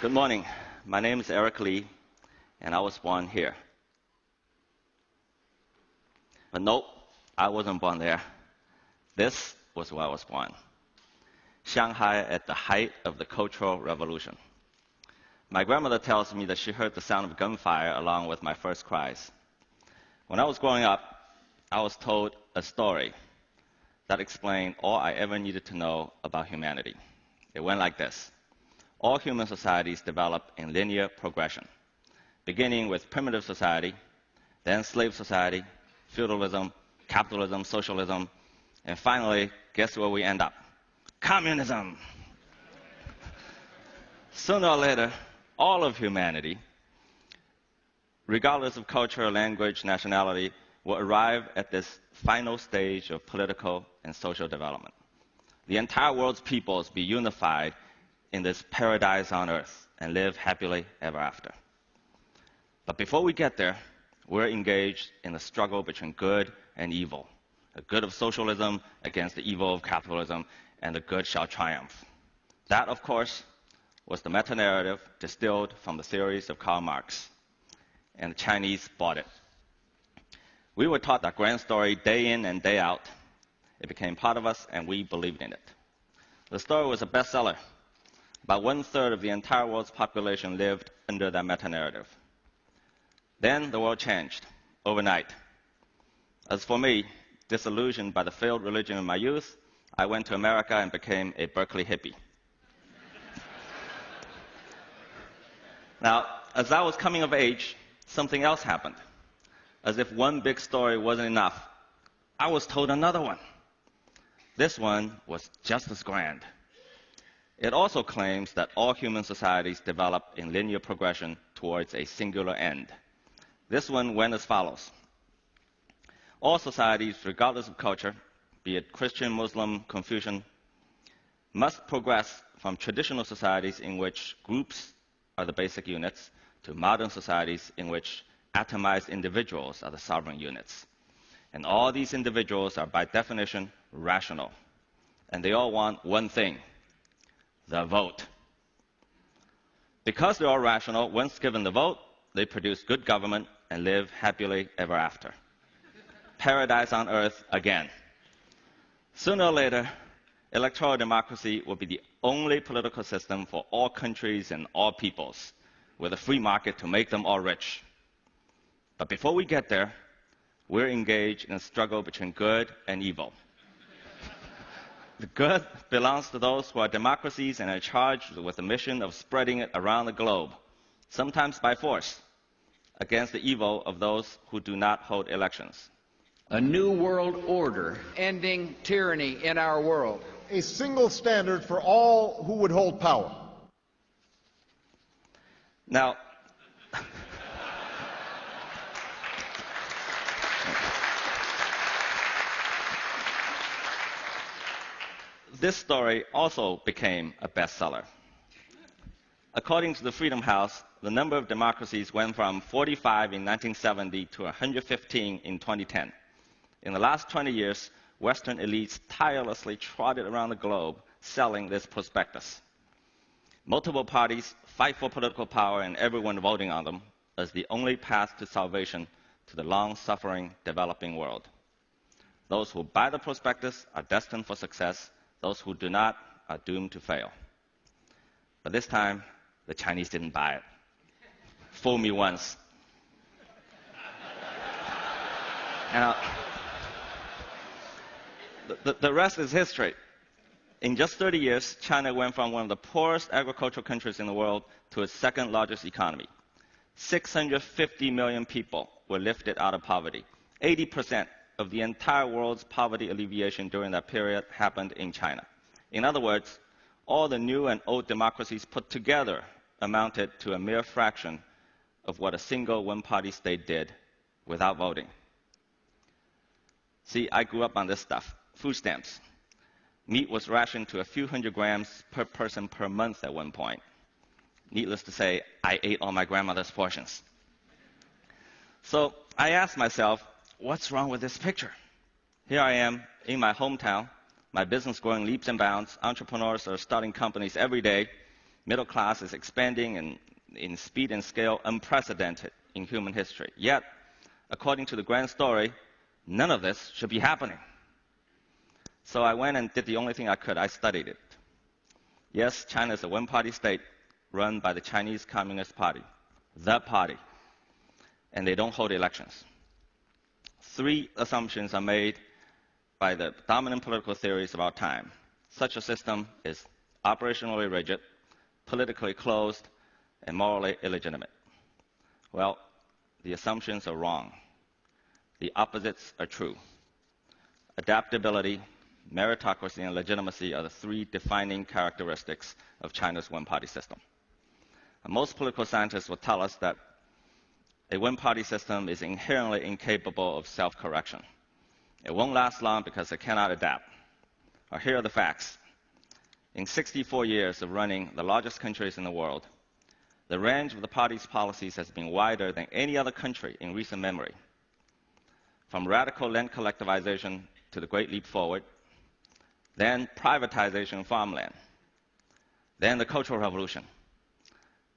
Good morning. My name is Eric Lee, and I was born here. But nope, I wasn't born there. This was where I was born. Shanghai at the height of the Cultural Revolution. My grandmother tells me that she heard the sound of gunfire along with my first cries. When I was growing up, I was told a story that explained all I ever needed to know about humanity. It went like this. All human societies develop in linear progression, beginning with primitive society, then slave society, feudalism, capitalism, socialism, and finally, guess where we end up? Communism! Sooner or later, all of humanity, regardless of culture, language, nationality, will arrive at this final stage of political and social development. The entire world's peoples be unified in this paradise on earth and live happily ever after. But before we get there, we're engaged in a struggle between good and evil. The good of socialism against the evil of capitalism, and the good shall triumph. That, of course, was the meta-narrative distilled from the theories of Karl Marx, and the Chinese bought it. We were taught that grand story day in and day out. It became part of us, and we believed in it. The story was a bestseller. About 1/3 of the entire world's population lived under that meta-narrative. Then the world changed overnight. As for me, disillusioned by the failed religion of my youth, I went to America and became a Berkeley hippie. Now, as I was coming of age, something else happened. As if one big story wasn't enough, I was told another one. This one was just as grand. It also claims that all human societies develop in linear progression towards a singular end. This one went as follows. All societies, regardless of culture, be it Christian, Muslim, Confucian, must progress from traditional societies in which groups are the basic units to modern societies in which atomized individuals are the sovereign units. And all these individuals are by definition rational. And they all want one thing, the vote. Because they're all rational, once given the vote, they produce good government and live happily ever after. Paradise on earth again. Sooner or later, electoral democracy will be the only political system for all countries and all peoples, with a free market to make them all rich. But before we get there, we're engaged in a struggle between good and evil. The good belongs to those who are democracies and are charged with the mission of spreading it around the globe, sometimes by force, against the evil of those who do not hold elections. A new world order, ending tyranny in our world. A single standard for all who would hold power. Now, this story also became a bestseller. According to the Freedom House, the number of democracies went from 45 in 1970 to 115 in 2010. In the last 20 years, Western elites tirelessly trotted around the globe selling this prospectus. Multiple parties fight for political power and everyone voting on them as the only path to salvation to the long-suffering developing world. Those who buy the prospectus are destined for success. Those who do not are doomed to fail. But this time, the Chinese didn't buy it. Fool me once. And the rest is history. In just 30 years, China went from one of the poorest agricultural countries in the world to its second largest economy. 650 million people were lifted out of poverty. 80% of the entire world's poverty alleviation during that period happened in China. In other words, all the new and old democracies put together amounted to a mere fraction of what a single one-party state did without voting. See, I grew up on this stuff. Food stamps. Meat was rationed to a few hundred grams per person per month at one point. Needless to say, I ate all my grandmother's portions. So I asked myself, what's wrong with this picture? Here I am in my hometown, my business growing leaps and bounds, entrepreneurs are starting companies every day, Middle class is expanding in speed and scale unprecedented in human history. Yet, according to the grand story, none of this should be happening. So I went and did the only thing I could. I studied it. Yes, China is a one-party state run by the Chinese Communist Party, the party, and they don't hold elections. 3 assumptions are made by the dominant political theories of our time. Such a system is operationally rigid, politically closed, and morally illegitimate. Well, the assumptions are wrong. The opposites are true. Adaptability, meritocracy, and legitimacy are the 3 defining characteristics of China's one-party system. And most political scientists will tell us that a one-party system is inherently incapable of self-correction. It won't last long because it cannot adapt. Well, here are the facts. In 64 years of running the largest countries in the world, the range of the party's policies has been wider than any other country in recent memory. From radical land collectivization to the Great Leap Forward, then privatization of farmland, then the Cultural Revolution,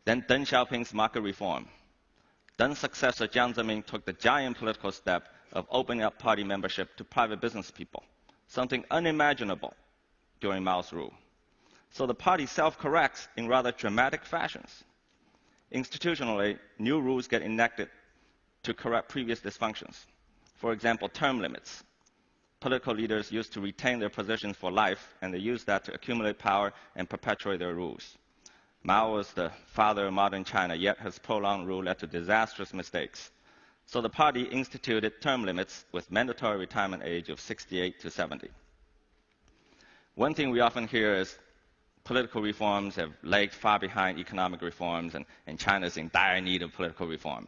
then Deng Xiaoping's market reform. Deng's successor Jiang Zemin took the giant political step of opening up party membership to private business people, something unimaginable during Mao's rule. So the party self-corrects in rather dramatic fashions. Institutionally, new rules get enacted to correct previous dysfunctions. For example, term limits. Political leaders used to retain their positions for life, and they used that to accumulate power and perpetuate their rules. Mao was the father of modern China, yet his prolonged rule led to disastrous mistakes. So the party instituted term limits with mandatory retirement age of 68 to 70. One thing we often hear is political reforms have lagged far behind economic reforms, and China is in dire need of political reform.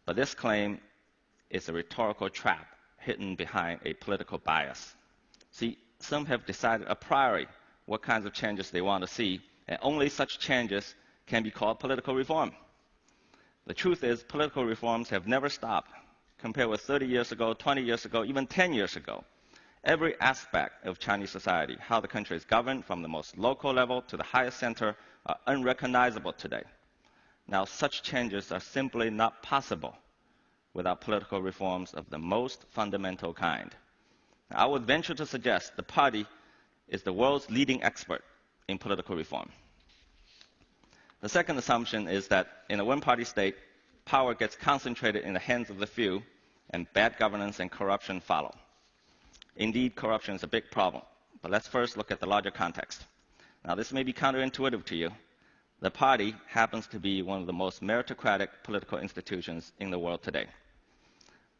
But this claim is a rhetorical trap hidden behind a political bias. See, some have decided a priori what kinds of changes they want to see, and only such changes can be called political reform. The truth is, political reforms have never stopped. Compared with 30 years ago, 20 years ago, even 10 years ago, every aspect of Chinese society, how the country is governed from the most local level to the highest center, are unrecognizable today. Now, such changes are simply not possible without political reforms of the most fundamental kind. Now, I would venture to suggest the party is the world's leading expert in political reform. The second assumption is that in a one-party state, power gets concentrated in the hands of the few, and bad governance and corruption follow. Indeed, corruption is a big problem, but let's first look at the larger context. Now, this may be counterintuitive to you. The party happens to be one of the most meritocratic political institutions in the world today.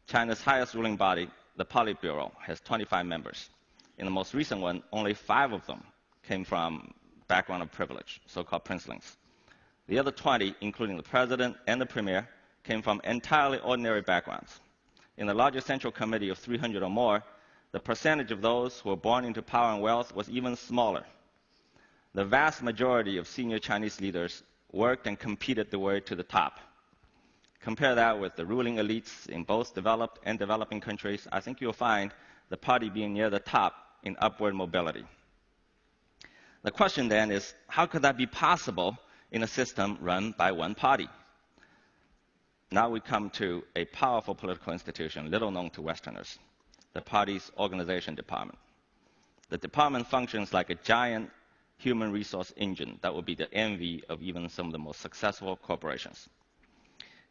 China's highest ruling body, the Politburo, has 25 members. In the most recent one, only 5 of them came from background of privilege, so-called princelings. The other 20, including the president and the premier, came from entirely ordinary backgrounds. In the larger central committee of 300 or more, the percentage of those who were born into power and wealth was even smaller. The vast majority of senior Chinese leaders worked and competed their way to the top. Compare that with the ruling elites in both developed and developing countries, I think you'll find the party being near the top in upward mobility. The question then is, how could that be possible in a system run by one party? Now we come to a powerful political institution, little known to Westerners, the party's organization department. The department functions like a giant human resource engine that will be the envy of even some of the most successful corporations.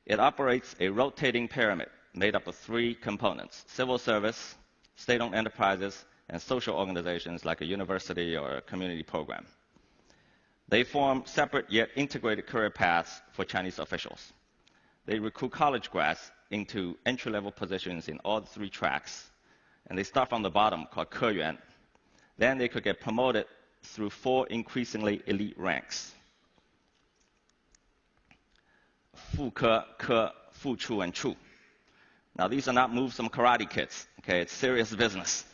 It operates a rotating pyramid made up of 3 components: civil service, state-owned enterprises, and social organizations like a university or a community program. They form separate yet integrated career paths for Chinese officials. They recruit college grads into entry-level positions in all 3 tracks, and they start from the bottom, called Keyuan. Then they could get promoted through 4 increasingly elite ranks: Fu Ke, Ke, Fu Chu, and Chu. Now, these are not moves from karate kids. Okay, it's serious business.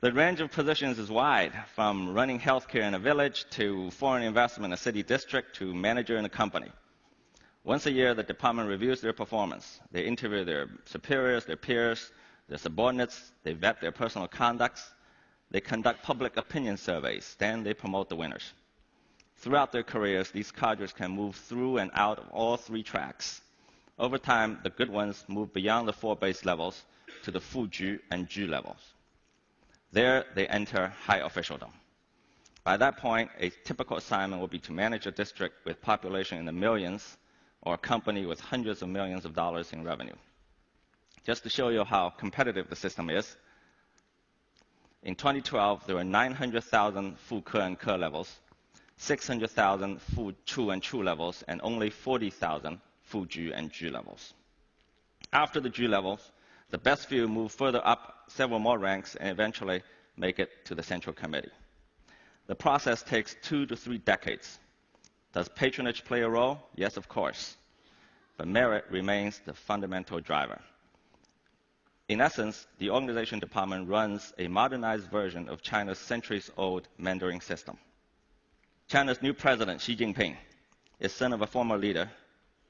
The range of positions is wide, from running healthcare in a village to foreign investment in a city district to manager in a company. Once a year, the department reviews their performance. They interview their superiors, their peers, their subordinates. They vet their personal conducts. They conduct public opinion surveys, then they promote the winners. Throughout their careers, these cadres can move through and out of all three tracks. Over time, the good ones move beyond the 4 base levels to the Fuju and Ju levels. There, they enter high officialdom. By that point, a typical assignment will be to manage a district with population in the millions or a company with hundreds of millions of dollars in revenue. Just to show you how competitive the system is, in 2012, there were 900,000 Fu Ke and Ke levels, 600,000 Fu Chu and Chu levels, and only 40,000 Fu Ju and Ju levels. After the Ju levels, the best few move further up several more ranks and eventually make it to the Central Committee. The process takes 2 to 3 decades. Does patronage play a role? Yes, of course. But merit remains the fundamental driver. In essence, the organization department runs a modernized version of China's centuries-old mentoring system. China's new president, Xi Jinping, is son of a former leader,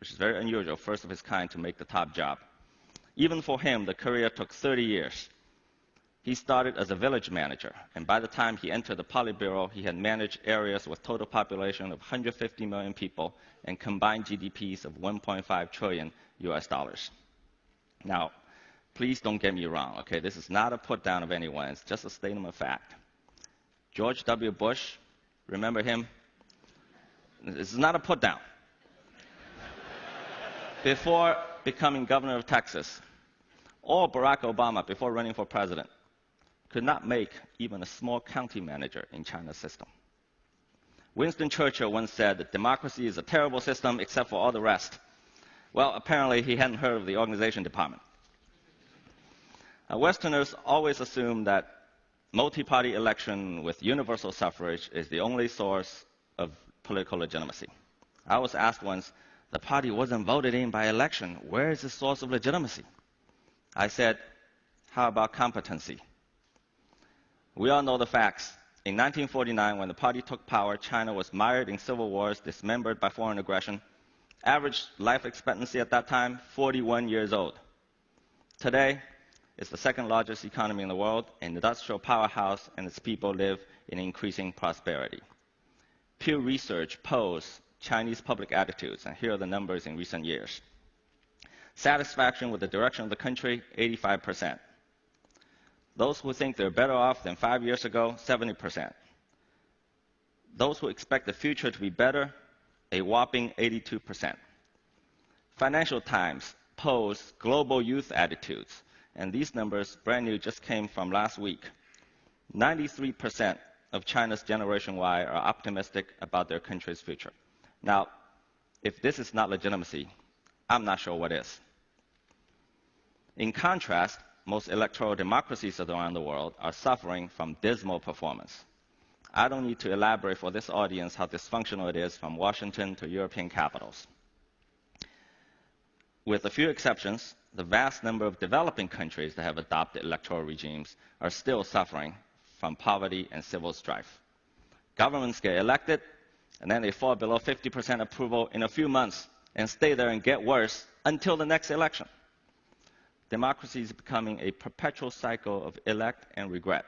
which is very unusual, first of his kind to make the top job. Even for him, the career took 30 years. He started as a village manager, and by the time he entered the Politburo, he had managed areas with total population of 150 million people and combined GDPs of 1.5 trillion US dollars. Now, please don't get me wrong, okay? This is not a put down of anyone, it's just a statement of fact. George W. Bush, remember him? This is not a put down. Before becoming governor of Texas, or Barack Obama, before running for president, could not make even a small county manager in China's system. Winston Churchill once said that democracy is a terrible system except for all the rest. Well, apparently he hadn't heard of the organization department. Westerners always assume that multi-party election with universal suffrage is the only source of political legitimacy. I was asked once, the party wasn't voted in by election. Where is the source of legitimacy? I said, how about competency? We all know the facts. In 1949, when the party took power, China was mired in civil wars, dismembered by foreign aggression. Average life expectancy at that time, 41 years old. Today, it's the second largest economy in the world, an industrial powerhouse, and its people live in increasing prosperity. Pew Research polls Chinese public attitudes, and here are the numbers in recent years. Satisfaction with the direction of the country, 85%. Those who think they're better off than 5 years ago, 70%. Those who expect the future to be better, a whopping 82%. Financial Times polls global youth attitudes, and these numbers, brand new, just came from last week. 93% of China's Generation Y are optimistic about their country's future. Now, if this is not legitimacy, I'm not sure what is. In contrast, most electoral democracies around the world are suffering from dismal performance. I don't need to elaborate for this audience how dysfunctional it is from Washington to European capitals. With a few exceptions, the vast number of developing countries that have adopted electoral regimes are still suffering from poverty and civil strife. Governments get elected, and then they fall below 50% approval in a few months and stay there and get worse until the next election. Democracy is becoming a perpetual cycle of elect and regret.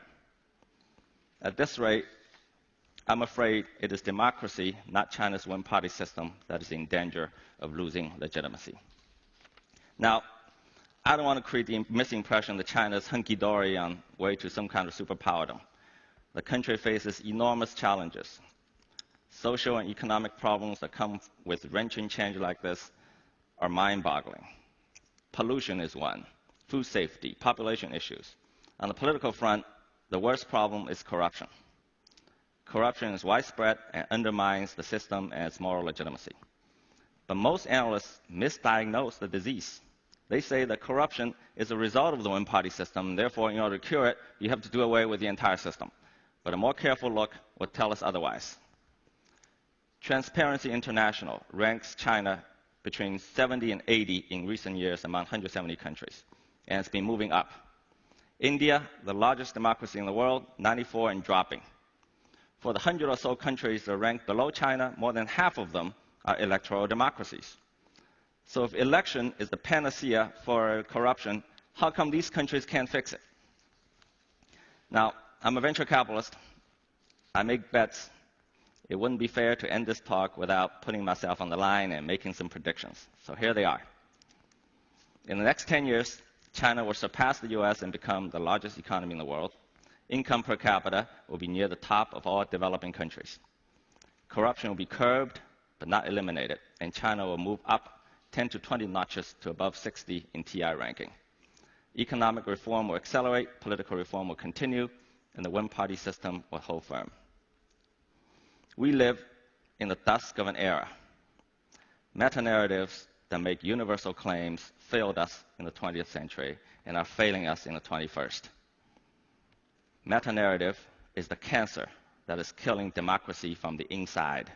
At this rate, I'm afraid it is democracy, not China's one-party system, that is in danger of losing legitimacy. Now, I don't want to create the misimpression that China is hunky-dory on way to some kind of superpowerdom. The country faces enormous challenges. Social and economic problems that come with wrenching change like this are mind-boggling. Pollution is one, food safety, population issues. On the political front, the worst problem is corruption. Corruption is widespread and undermines the system and its moral legitimacy. But most analysts misdiagnose the disease. They say that corruption is a result of the one-party system, and therefore, in order to cure it, you have to do away with the entire system. But a more careful look would tell us otherwise. Transparency International ranks China between 70 and 80 in recent years among 170 countries, and it's been moving up. India, the largest democracy in the world, 94 and dropping. For the 100 or so countries that are ranked below China, more than half of them are electoral democracies. So if election is the panacea for corruption, how come these countries can't fix it? Now, I'm a venture capitalist. I make bets. It wouldn't be fair to end this talk without putting myself on the line and making some predictions. So here they are. In the next 10 years, China will surpass the US and become the largest economy in the world. Income per capita will be near the top of all developing countries. Corruption will be curbed, but not eliminated, and China will move up 10 to 20 notches to above 60 in TI ranking. Economic reform will accelerate, political reform will continue, and the one-party system will hold firm. We live in the dusk of an era. Meta-narratives that make universal claims failed us in the 20th century and are failing us in the 21st. Meta-narrative is the cancer that is killing democracy from the inside.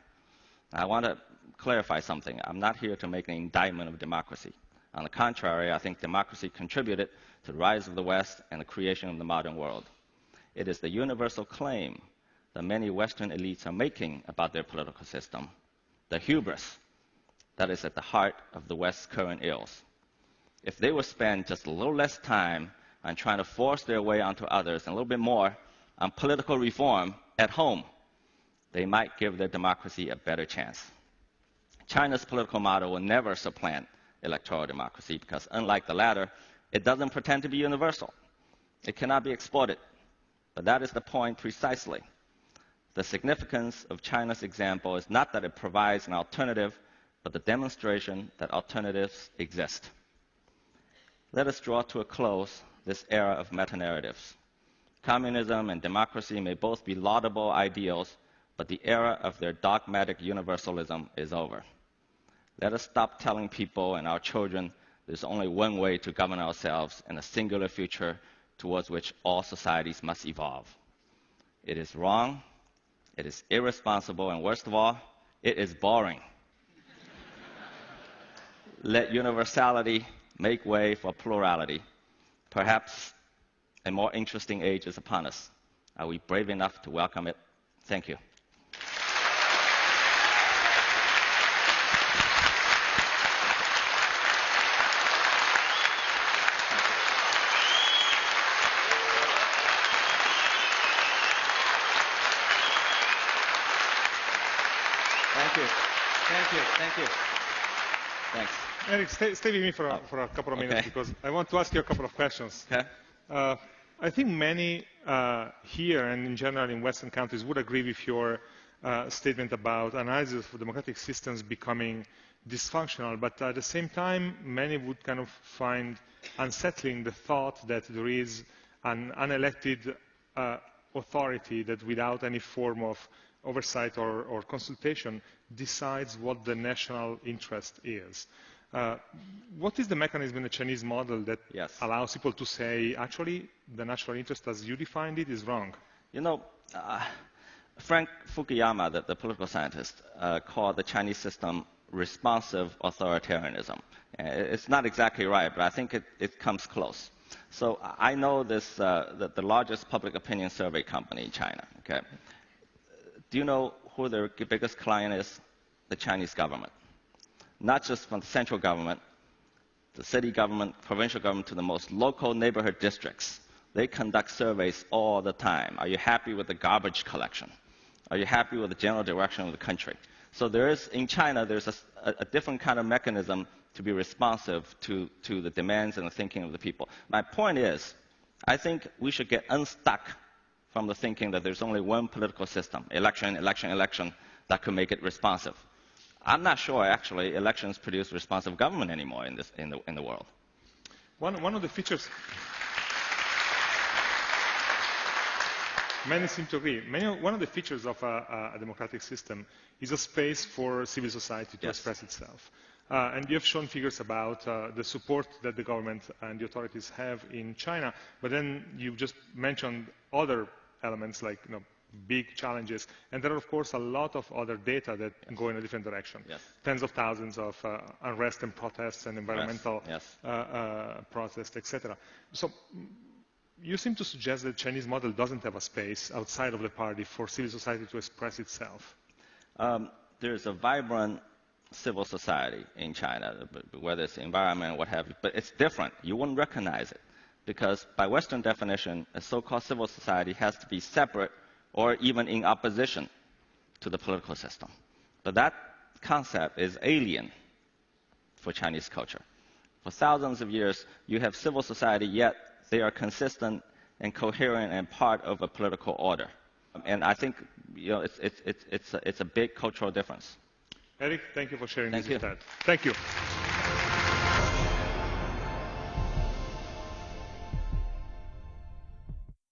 Now, I want to clarify something. I'm not here to make an indictment of democracy. On the contrary, I think democracy contributed to the rise of the West and the creation of the modern world. It is the universal claim that many Western elites are making about their political system, the hubris that is at the heart of the West's current ills. If they would spend just a little less time on trying to force their way onto others and a little bit more on political reform at home, they might give their democracy a better chance. China's political model will never supplant electoral democracy because, unlike the latter, it doesn't pretend to be universal. It cannot be exploited. But that is the point precisely. The significance of China's example is not that it provides an alternative, but the demonstration that alternatives exist. Let us draw to a close this era of meta-narratives. Communism and democracy may both be laudable ideals, but the era of their dogmatic universalism is over. Let us stop telling people and our children there's only one way to govern ourselves in a singular future towards which all societies must evolve. It is wrong, it is irresponsible, and worst of all, it is boring. Let universality make way for plurality. Perhaps a more interesting age is upon us. Are we brave enough to welcome it? Thank you. Thank you. Thanks. Eric, stay with me for a couple of minutes because I want to ask you a couple of questions. Okay. I think many here and in general in Western countries would agree with your statement about analysis of democratic systems becoming dysfunctional, but at the same time, many would kind of find unsettling the thought that there is an unelected authority that without any form of oversight or consultation decides what the national interest is. What is the mechanism in the Chinese model that allows people to say, actually, the national interest as you defined it is wrong? You know, Frank Fukuyama, the political scientist, called the Chinese system responsive authoritarianism. It's not exactly right, but I think it comes close. So I know this, the largest public opinion survey company in China. Okay. Do you know who their biggest client is? The Chinese government. Not just from the central government, the city government, provincial government, to the most local neighborhood districts. They conduct surveys all the time. Are you happy with the garbage collection? Are you happy with the general direction of the country? So there is, in China, there's a different kind of mechanism to be responsive to the demands and the thinking of the people. My point is, I think we should get unstuck from the thinking that there's only one political system, election, that could make it responsive. I'm not sure, actually, elections produce responsive government anymore in the world. One of the features, many seem to agree, one of the features of a democratic system is a space for civil society to express itself. And you have shown figures about the support that the government and the authorities have in China, but then you just mentioned other elements like big challenges, and there are of course a lot of other data that go in a different direction. Tens of thousands of unrest and protests and environmental protests, etc. So you seem to suggest that the Chinese model doesn't have a space outside of the party for civil society to express itself. There's a vibrant civil society in China, whether it's the environment or what have you, but it's different. You wouldn't recognize it. because by Western definition, a so-called civil society has to be separate or even in opposition to the political system. But that concept is alien for Chinese culture. For thousands of years, you have civil society, yet they are consistent and coherent and part of a political order. And I think it's a big cultural difference. Eric, thank you for sharing Thank this you. with that. Thank you.